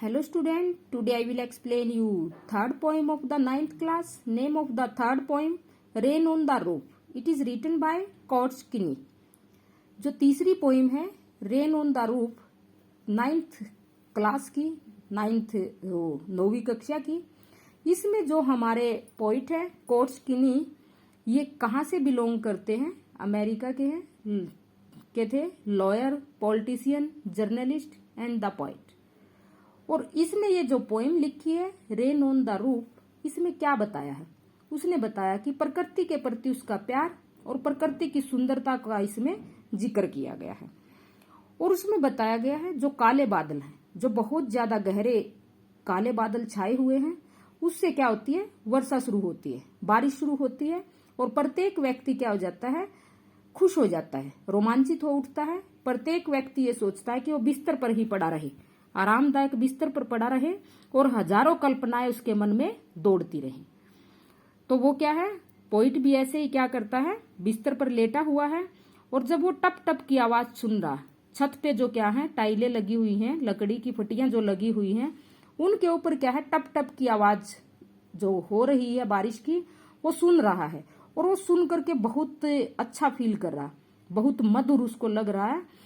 Hello student, today I will explain you third poem of the ninth class. Name of the third poem Rain on the Roof. It is written by Korsky. जो तीसरी poem है rain on the roof, ninth class की, नौवीं कक्षा की, इसमें जो हमारे पोइट है कोर्सकिनी, ये कहाँ से बिलोंग करते हैं? अमेरिका के हैं, के थे lawyer, politician, journalist and the poet. और इसने ये जो पोइम लिखी है रेन ऑन द रूफ, इसमें क्या बताया है? उसने बताया कि प्रकृति के प्रति उसका प्यार और प्रकृति की सुंदरता का इसमें जिक्र किया गया है। और उसमें बताया गया है जो काले बादल हैं, जो बहुत ज्यादा गहरे काले बादल छाए हुए हैं, उससे क्या होती है? वर्षा शुरू होती है, बारिश शुरू होती है, और प्रत्येक व्यक्ति क्या हो जाता है? खुश हो जाता है, रोमांचित हो उठता है। प्रत्येक व्यक्ति ये सोचता है कि वो बिस्तर पर ही पड़ा रहे, आरामदायक बिस्तर पर पड़ा रहे, और हजारों कल्पनाएं उसके मन में दौड़ती रही। तो वो क्या है? पोइट भी ऐसे ही क्या करता है? बिस्तर पर लेटा हुआ है, और जब वो टप टप की आवाज सुन रहा, छत पे जो क्या है टाइलें लगी हुई हैं, लकड़ी की फटियां जो लगी हुई हैं, उनके ऊपर क्या है टप टप की आवाज जो हो रही है बारिश की, वो सुन रहा है। और वो सुन करके बहुत अच्छा फील कर रहा, बहुत मधुर उसको लग रहा है।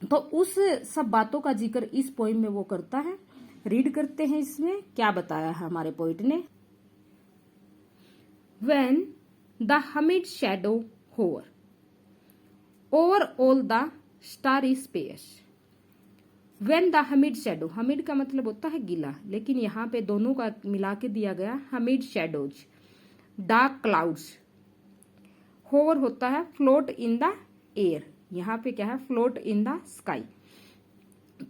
तो उस सब बातों का जिक्र इस पोइम में वो करता है। रीड करते हैं इसमें क्या बताया है हमारे पोइट ने। When the humid shadow hover over all the starry space. When the humid shadow, humid का मतलब होता है गीला, लेकिन यहाँ पे दोनों का मिला के दिया गया humid shadows, dark clouds, hover होता है float in the air, यहाँ पे क्या है? float in the sky।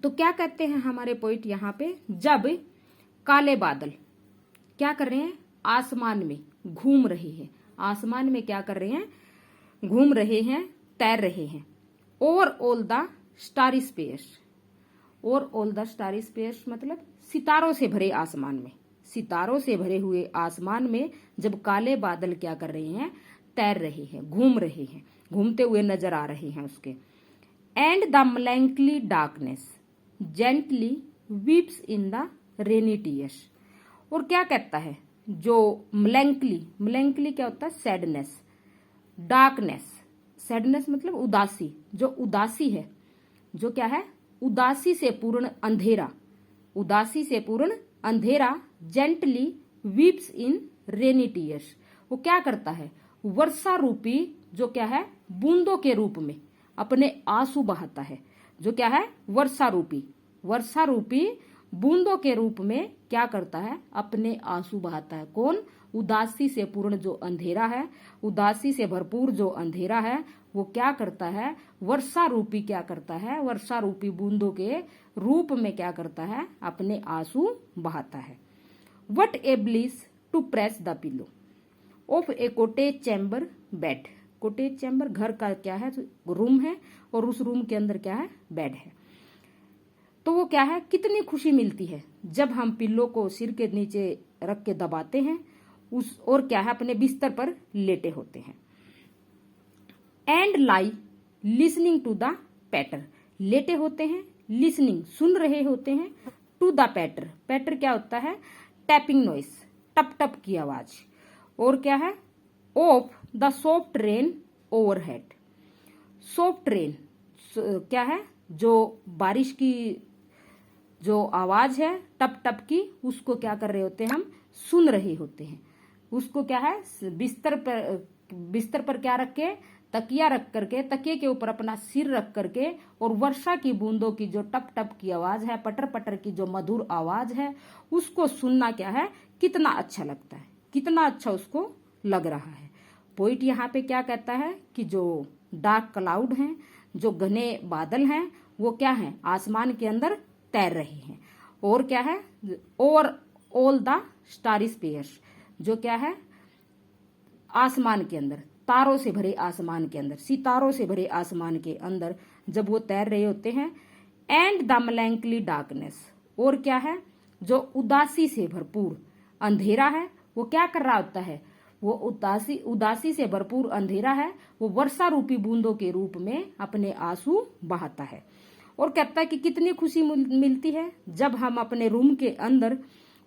तो क्या कहते हैं हमारे पोइट यहाँ पे? जब काले बादल क्या कर रहे हैं? आसमान में घूम रहे हैं, आसमान में क्या कर रहे हैं? घूम रहे हैं, तैर रहे हैं। Over all the starry space, और ऑल द स्टारी स्पेस मतलब सितारों से भरे आसमान में, सितारों से भरे हुए आसमान में जब काले बादल क्या कर रहे हैं? तैर रहे हैं, घूम रहे हैं, घूमते हुए नजर आ रहे हैं उसके। And the melancholy darkness gently weeps in the rainy tears. और क्या कहता है? जो melancholy क्या होता है? सैडनेस। डार्कनेस, सैडनेस मतलब उदासी, जो उदासी है, जो क्या है? उदासी से पूर्ण अंधेरा, उदासी से पूर्ण अंधेरा जेंटली वीप्स इन रेनी टीयर्स। वो क्या करता है? वर्षा रूपी जो क्या है? बूंदों के रूप में अपने आंसू बहाता है। जो क्या है? वर्षा रूपी बूंदों के रूप में क्या करता है? अपने आंसू बहाता है। कौन? उदासी से पूर्ण जो अंधेरा है, उदासी से भरपूर जो अंधेरा है, वो क्या करता है? वर्षा रूपी क्या करता है? वर्षा रूपी बूंदों के रूप में क्या करता है? अपने आंसू बहाता है। What a bliss to press the pillow of a cottage chamber bed. Cottage chamber घर का क्या है? रूम है, और उस रूम के अंदर क्या है? बेड है। तो वो क्या है? कितनी खुशी मिलती है जब हम पिल्लो को सिर के नीचे रख के दबाते हैं उस, और क्या है? अपने बिस्तर पर लेटे होते हैं। And lie listening to the patter, लेटे होते हैं, लिसनिंग सुन रहे होते हैं, टू द पैटर, पैटर क्या होता है? टैपिंग नॉइस, टप टप की आवाज। और क्या है? Of the soft rain overhead. Soft rain क्या है? जो बारिश की जो आवाज है टप टप की, उसको क्या कर रहे होते हैं? हम सुन रहे होते हैं। उसको क्या है? बिस्तर पर क्या रख के? तकिया रख करके, तकिए के ऊपर अपना सिर रख करके, और वर्षा की बूंदों की जो टप टप की आवाज है, पटर पटर की जो मधुर आवाज है, उसको सुनना क्या है? कितना अच्छा लगता है, कितना अच्छा उसको लग रहा है। पोइट यहाँ पे क्या कहता है कि जो डार्क क्लाउड हैं, जो घने बादल हैं, वो क्या है? आसमान के अंदर तैर रहे हैं। और क्या है? Over all the starry space, जो क्या है? आसमान के अंदर, तारों से भरे आसमान के अंदर, सितारों से भरे आसमान के अंदर जब वो तैर रहे होते हैं। एंड द melancholy डार्कनेस, और क्या है? जो उदासी से भरपूर अंधेरा है, वो क्या कर रहा होता है? वो उदासी से भरपूर अंधेरा है, वो वर्षा रूपी बूंदों के रूप में अपने आंसू बहाता है। और कहता है कि कितनी खुशी मिलती है जब हम अपने रूम के अंदर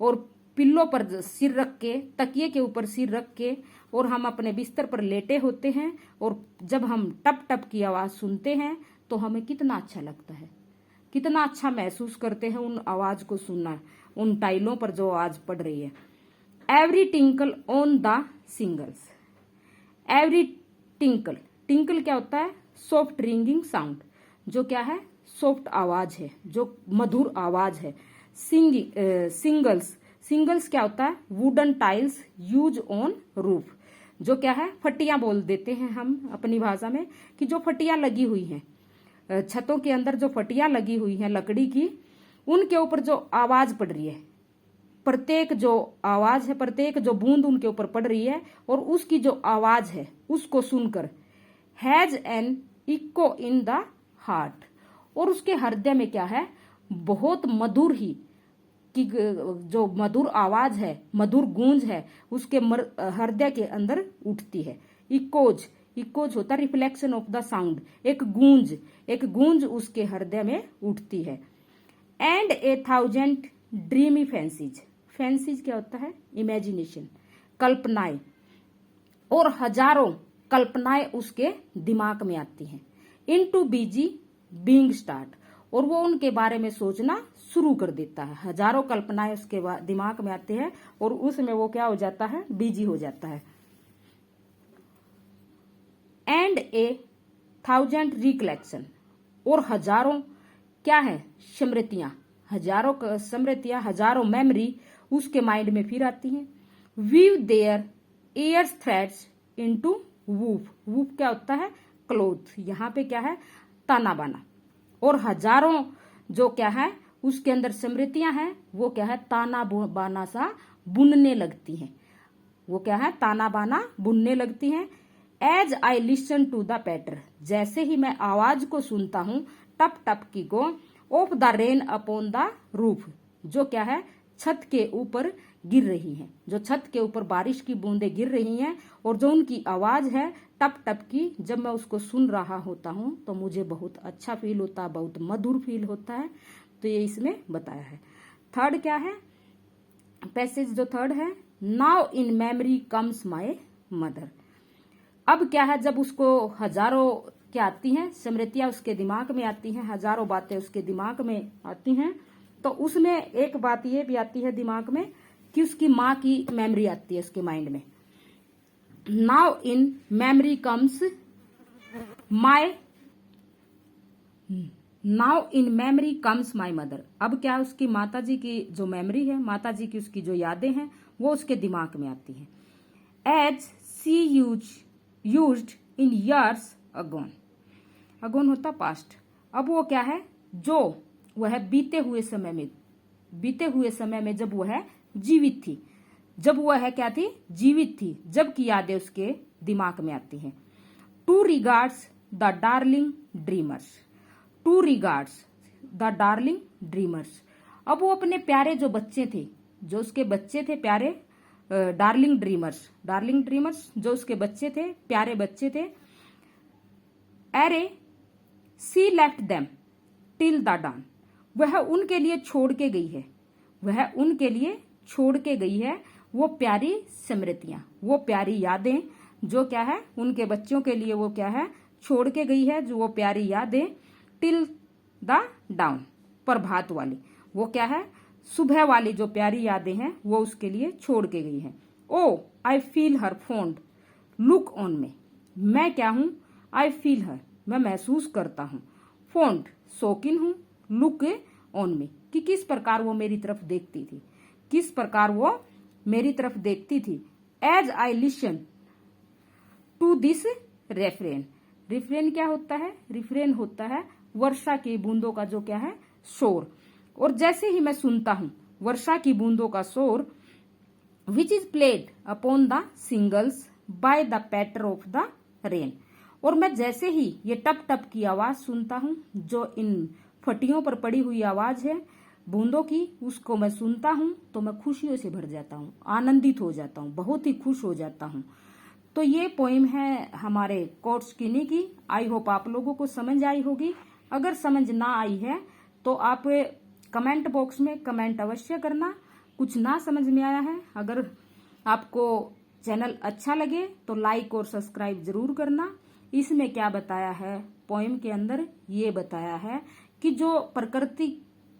और पिल्लो पर सिर रख के, तकिए के ऊपर सिर रख के, और हम अपने बिस्तर पर लेटे होते हैं, और जब हम टप टप की आवाज सुनते हैं तो हमें कितना अच्छा लगता है, कितना अच्छा महसूस करते हैं उन आवाज को सुनना, उन टाइलों पर जो आवाज पड़ रही है। Every tinkle on the singles, every tinkle, tinkle क्या होता है? सॉफ्ट रिंगिंग साउंड, जो क्या है? सॉफ्ट आवाज है, जो मधुर आवाज है। सिंगल्स, सिंगल्स क्या होता है? Wooden tiles use on roof, जो क्या है? फटियां बोल देते हैं हम अपनी भाषा में, कि जो फटियां लगी हुई हैं छतों के अंदर, जो फटियां लगी हुई हैं लकड़ी की, उनके ऊपर जो आवाज पड़ रही है, प्रत्येक जो आवाज है, प्रत्येक जो बूंद उनके ऊपर पड़ रही है, और उसकी जो आवाज है उसको सुनकर has an echo in the heart, और उसके हृदय में क्या है? बहुत मधुर ही कि जो मधुर आवाज है, मधुर गूंज है, उसके हृदय के अंदर उठती है। इकोज, इकोज होता है रिफ्लेक्शन ऑफ द साउंड, एक गूंज, एक गूंज उसके हृदय में उठती है। एंड 1000 ड्रीमी फैंसीज, फैंसीज क्या होता है? इमेजिनेशन, कल्पनाएं, और हजारों कल्पनाएं उसके दिमाग में आती हैं। इनटू बिजी बीइंग स्टार्ट, और वो उनके बारे में सोचना शुरू कर देता है। हजारों कल्पनाएं उसके दिमाग में आती है और उसमें वो क्या हो जाता है? बिजी हो जाता है। एंड 1000 रिकलेक्शन, और हजारों क्या है? स्मृतियां, हजारों स्मृतियां, हजारों मेमोरी उसके माइंड में फिर आती हैं। Weave their airs threads into woof, woof क्या होता है? क्लोथ, यहाँ पे क्या है? ताना बाना, और हजारों जो क्या है उसके अंदर स्मृतियां हैं, वो क्या है? ताना बाना सा बुनने लगती हैं, वो क्या है? ताना बाना बुनने लगती हैं। As I listen to the patter, जैसे ही मैं आवाज को सुनता हूं, टप टप की को, of the rain upon the roof, जो क्या है? छत के ऊपर गिर रही हैं, जो छत के ऊपर बारिश की बूंदें गिर रही हैं, और जो उनकी आवाज है टप टप की, जब मैं उसको सुन रहा होता हूं तो मुझे बहुत अच्छा फील होता है, बहुत मधुर फील होता है। तो ये इसमें बताया है। थर्ड क्या है? पैसेज जो थर्ड है, now in memory comes my mother. अब क्या है? जब उसको हजारों क्या आती हैं? स्मृतियां उसके दिमाग में आती हैं, हजारों बातें उसके दिमाग में आती हैं, तो उसमें एक बात ये भी आती है दिमाग में कि उसकी माँ की मेमोरी आती है उसके माइंड में। Now in memory comes my, now in memory comes my mother. अब क्या? उसकी माताजी की जो मेमोरी है, माताजी की उसकी जो यादें हैं, वो उसके दिमाग में आती हैं। As she used in years agone, agone होता पास्ट। अब वो क्या है? जो वह बीते हुए समय में, बीते हुए समय में जब वह जीवित थी, जब वह क्या थी? जीवित थी, जब की यादें उसके दिमाग में आती हैं। To regards the darling dreamers, to regards the darling dreamers. अब वो अपने प्यारे जो बच्चे थे, जो उसके बच्चे थे प्यारे, डार्लिंग ड्रीमर्स, डार्लिंग ड्रीमर्स जो उसके बच्चे थे, प्यारे बच्चे थे। Ere she left them till the dawn, वह उनके लिए छोड़ के गई है, वह उनके लिए छोड़ के गई है वो प्यारी स्मृतियां, वो प्यारी यादें, जो क्या है? उनके बच्चों के लिए वो क्या है? छोड़ के गई है, जो वो प्यारी यादें। टिल द डाउन, प्रभात वाली, वो क्या है? सुबह वाली जो प्यारी यादें हैं वो उसके लिए छोड़ के गई है। O I feel her fond look on me, मैं क्या हूं? आई फील हर, मैं महसूस करता हूं। फॉन्ड शौकीन हूं, लुक ऑन में, कि किस प्रकार वो मेरी तरफ देखती थी, किस प्रकार वो मेरी तरफ देखती थी। As I listen to this refrain, refrain क्या होता है? रिफ्रेन होता है वर्षा की बूंदों का जो क्या है? शोर। और जैसे ही मैं सुनता हूं वर्षा की बूंदों का शोर, which is played upon the shingles by the patter of the rain, और मैं जैसे ही ये टप टप की आवाज सुनता हूं, जो इन फटियों पर पड़ी हुई आवाज है बूंदों की, उसको मैं सुनता हूं तो मैं खुशियों से भर जाता हूं, आनंदित हो जाता हूं, बहुत ही खुश हो जाता हूं। तो ये पोइम है हमारे कोर्स किनी की। आई होप आप लोगों को समझ आई होगी। अगर समझ ना आई है तो आप कमेंट बॉक्स में कमेंट अवश्य करना। कुछ ना समझ में आया है, अगर आपको चैनल अच्छा लगे तो लाइक और सब्सक्राइब जरूर करना। इसमें क्या बताया है, पोएम के अंदर ये बताया है कि जो प्रकृति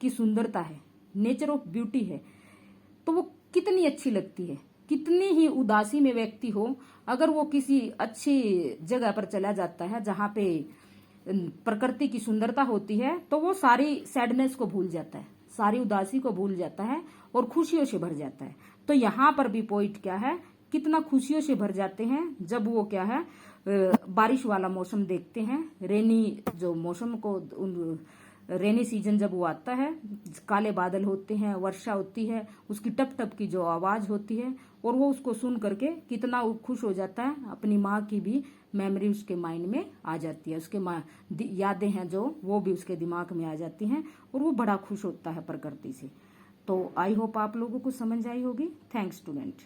की सुंदरता है, नेचर ऑफ ब्यूटी है, तो वो कितनी अच्छी लगती है। कितनी ही उदासी में व्यक्ति हो, अगर वो किसी अच्छी जगह पर चला जाता है जहां पे प्रकृति की सुंदरता होती है, तो वो सारी सैडनेस को भूल जाता है, सारी उदासी को भूल जाता है और खुशियों से भर जाता है। तो यहाँ पर भी पॉइंट क्या है, कितना खुशियों से भर जाते हैं जब वो क्या है बारिश वाला मौसम देखते हैं। रेनी जो मौसम को, रेनी सीजन जब वो आता है, काले बादल होते हैं, वर्षा होती है, उसकी टप टप की जो आवाज होती है, और वो उसको सुन करके कितना खुश हो जाता है। अपनी माँ की भी मेमोरी उसके माइंड में आ जाती है, उसके यादें हैं जो, वो भी उसके दिमाग में आ जाती हैं, और वो बड़ा खुश होता है प्रकृति से। तो आई होप आप लोगों को समझ आई होगी। Thanks student.